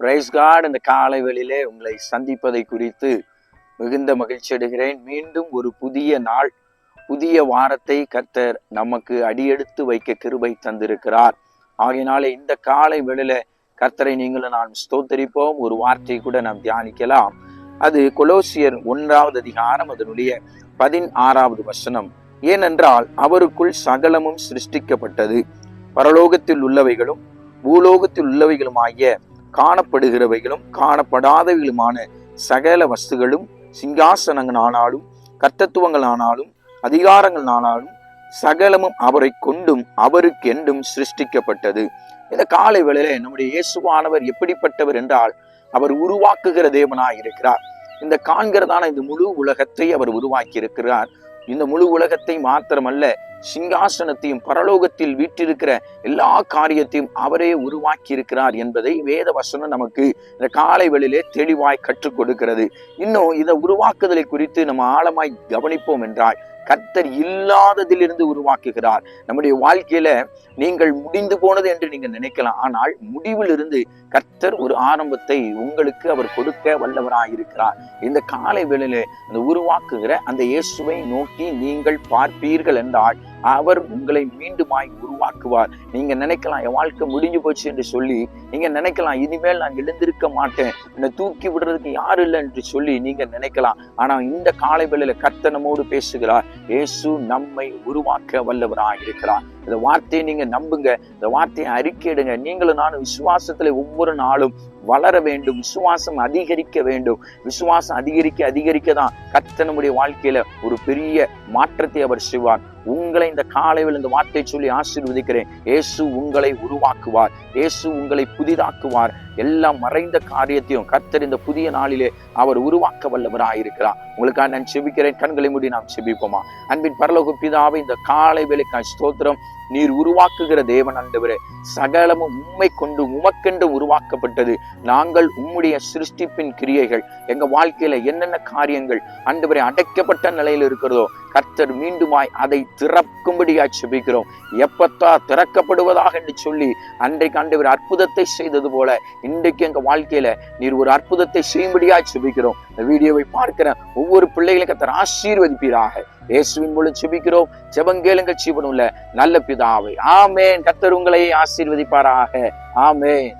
Price God. இந்த காலை வேளையிலே உங்களை சந்திப்பதை குறித்து மிகுந்த மகிழ்ச்சி அடைகிறேன். மீண்டும் ஒரு புதிய நாள், புதிய வாரத்தை கர்த்தர் நமக்கு அடியெடுத்து வைக்க கிருபை தந்திருக்கிறார். ஆகையினாலே இந்த காலை வேளையில கர்த்தரை நீங்களும் நான் ஸ்தோத்தரிப்போம். ஒரு வார்த்தை கூட நாம் தியானிக்கலாம். அது கொலோசியர் 1வது அதிகாரம் அதனுடைய 16வது வசனம். ஏனென்றால் அவருக்குள் சகலமும் சிருஷ்டிக்கப்பட்டது, பரலோகத்தில் உள்ளவைகளும் பூலோகத்தில் உள்ளவைகளுமாகிய காணப்படுகிறவைகளும் காணப்படாதவைகளுமான சகல வஸ்துகளும், சிங்காசனங்களானாலும் கர்த்தத்துவங்களானாலும் அதிகாரங்களானாலும் சகலமும் அவரை கொண்டும் அவருக்கென்றும் சிருஷ்டிக்கப்பட்டது. இந்த காலை வேளையிலே நம்முடைய இயேசுவானவர் எப்படிப்பட்டவர் என்றால், அவர் உருவாக்குகிற தேவனாய் இருக்கிறார். இந்த காண்கிறதான இந்த முழு உலகத்தை அவர் உருவாக்கி இருக்கிறார். இந்த முழு உலகத்தை மாத்திரமல்ல, சிங்காசனத்தையும் பரலோகத்தில் வீற்றிருக்கிற எல்லா காரியத்தையும் அவரே உருவாக்கி இருக்கிறார் என்பதை வேத வசனம் நமக்கு இந்த காலை வேளையிலே தெளிவாய் கற்றுக் கொடுக்கிறது. இன்னும் இந்த உருவாக்குதலை குறித்து நம்ம ஆழமாய் கவனிப்போம் என்றால், கர்த்தர் இல்லாததிலிருந்து உருவாக்குகிறார். நம்முடைய வாழ்க்கையில நீங்கள் முடிந்து போனது என்று நீங்க நினைக்கலாம், ஆனால் முடிவிலிருந்து கர்த்தர் ஒரு ஆரம்பத்தை உங்களுக்கு அவர் கொடுக்க வல்லவராயிருக்கிறார். இந்த காலை வேளையிலே அந்த உருவாக்குகிற அந்த இயேசுவை நோக்கி நீங்கள் பார்ப்பீர்கள் என்றால் அவர் உங்களை மீண்டுமாய் உருவாக்குவார். நீங்க நினைக்கலாம், என் வாழ்க்கை முடிஞ்சு போச்சு என்று சொல்லி நீங்க நினைக்கலாம், இனிமேல் நான் எழுந்திருக்க மாட்டேன், என்னை தூக்கி விடுறதுக்கு யாரும் இல்லை என்று சொல்லி நீங்க நினைக்கலாம். ஆனா இந்த காலை வேளையில கர்த்தர் நம்மோடு பேசுகிறார். இயேசு நம்மை உருவாக்க வல்லவராக இருக்கிறார். இந்த வார்த்தையை நீங்க நம்புங்க, இந்த வார்த்தையை அறிக்கையிடுங்க. நீங்களும் நானும் விசுவாசத்துல ஒவ்வொரு நாளும் வளர வேண்டும், விசுவாசம் அதிகரிக்க வேண்டும். விசுவாசம் அதிகரிக்க தான் கர்த்தர் நம்முடைய வாழ்க்கையில ஒரு பெரிய மாற்றத்தை அவர் செய்வார். உங்களை இந்த காலையில் இந்த வார்த்தை சொல்லி ஆசீர்வதிக்கிறேன். இயேசு உங்களை உருவாக்குவார், இயேசு உங்களை புதிதாக்குவார். எல்லாம் மறைந்த காரியத்தையும் கர்த்தர் இந்த புதிய நாளிலே அவர் உருவாக்க வல்லவராயிருக்கிறார். உங்களுக்காக நான் செபிக்கிறேன். கண்களை மூடி நாம் செபிப்போமா? அன்பின் பரலோக பிதாவே, இந்த காலை வேளைக்காய் ஸ்தோத்திரம். நீர் உருவாக்குகிற தேவன் ஆண்டவரே, சகலமும் உம்மை கொண்டு உமக்கென்று உருவாக்கப்பட்டது. நாங்கள் உம்முடைய சிருஷ்டிப்பின் கிரியைகள். எங்க வாழ்க்கையில என்னென்ன காரியங்கள் ஆண்டவரே அடைக்கப்பட்ட நிலையில் இருக்கிறதோ கர்த்தர் மீண்டுமாய் அதை திறக்கும்படியாய் செபிக்கிறோம். எப்பத்தா திறக்கப்படுவதாக என்று சொல்லி அன்றைக்கு ஆண்டவர் அற்புதத்தை செய்தது போல இன்றைக்கு எங்க வாழ்க்கையில நீர் ஒரு அற்புதத்தை செய்யும்படியாய் செபிக்கிறோம். இந்த வீடியோவை பார்க்கிற ஒவ்வொரு பிள்ளைகளை கர்த்தர் ஆசீர்வதிப்பீராக. இயேசுவின் மூலம் செபிக்கிறோம். ஜெபங்கேளுங்க ஜீவனுள்ள நல்ல பிதாவே, ஆமென். கர்த்தர் உங்களை ஆசீர்வதிப்பாராக. ஆமென்.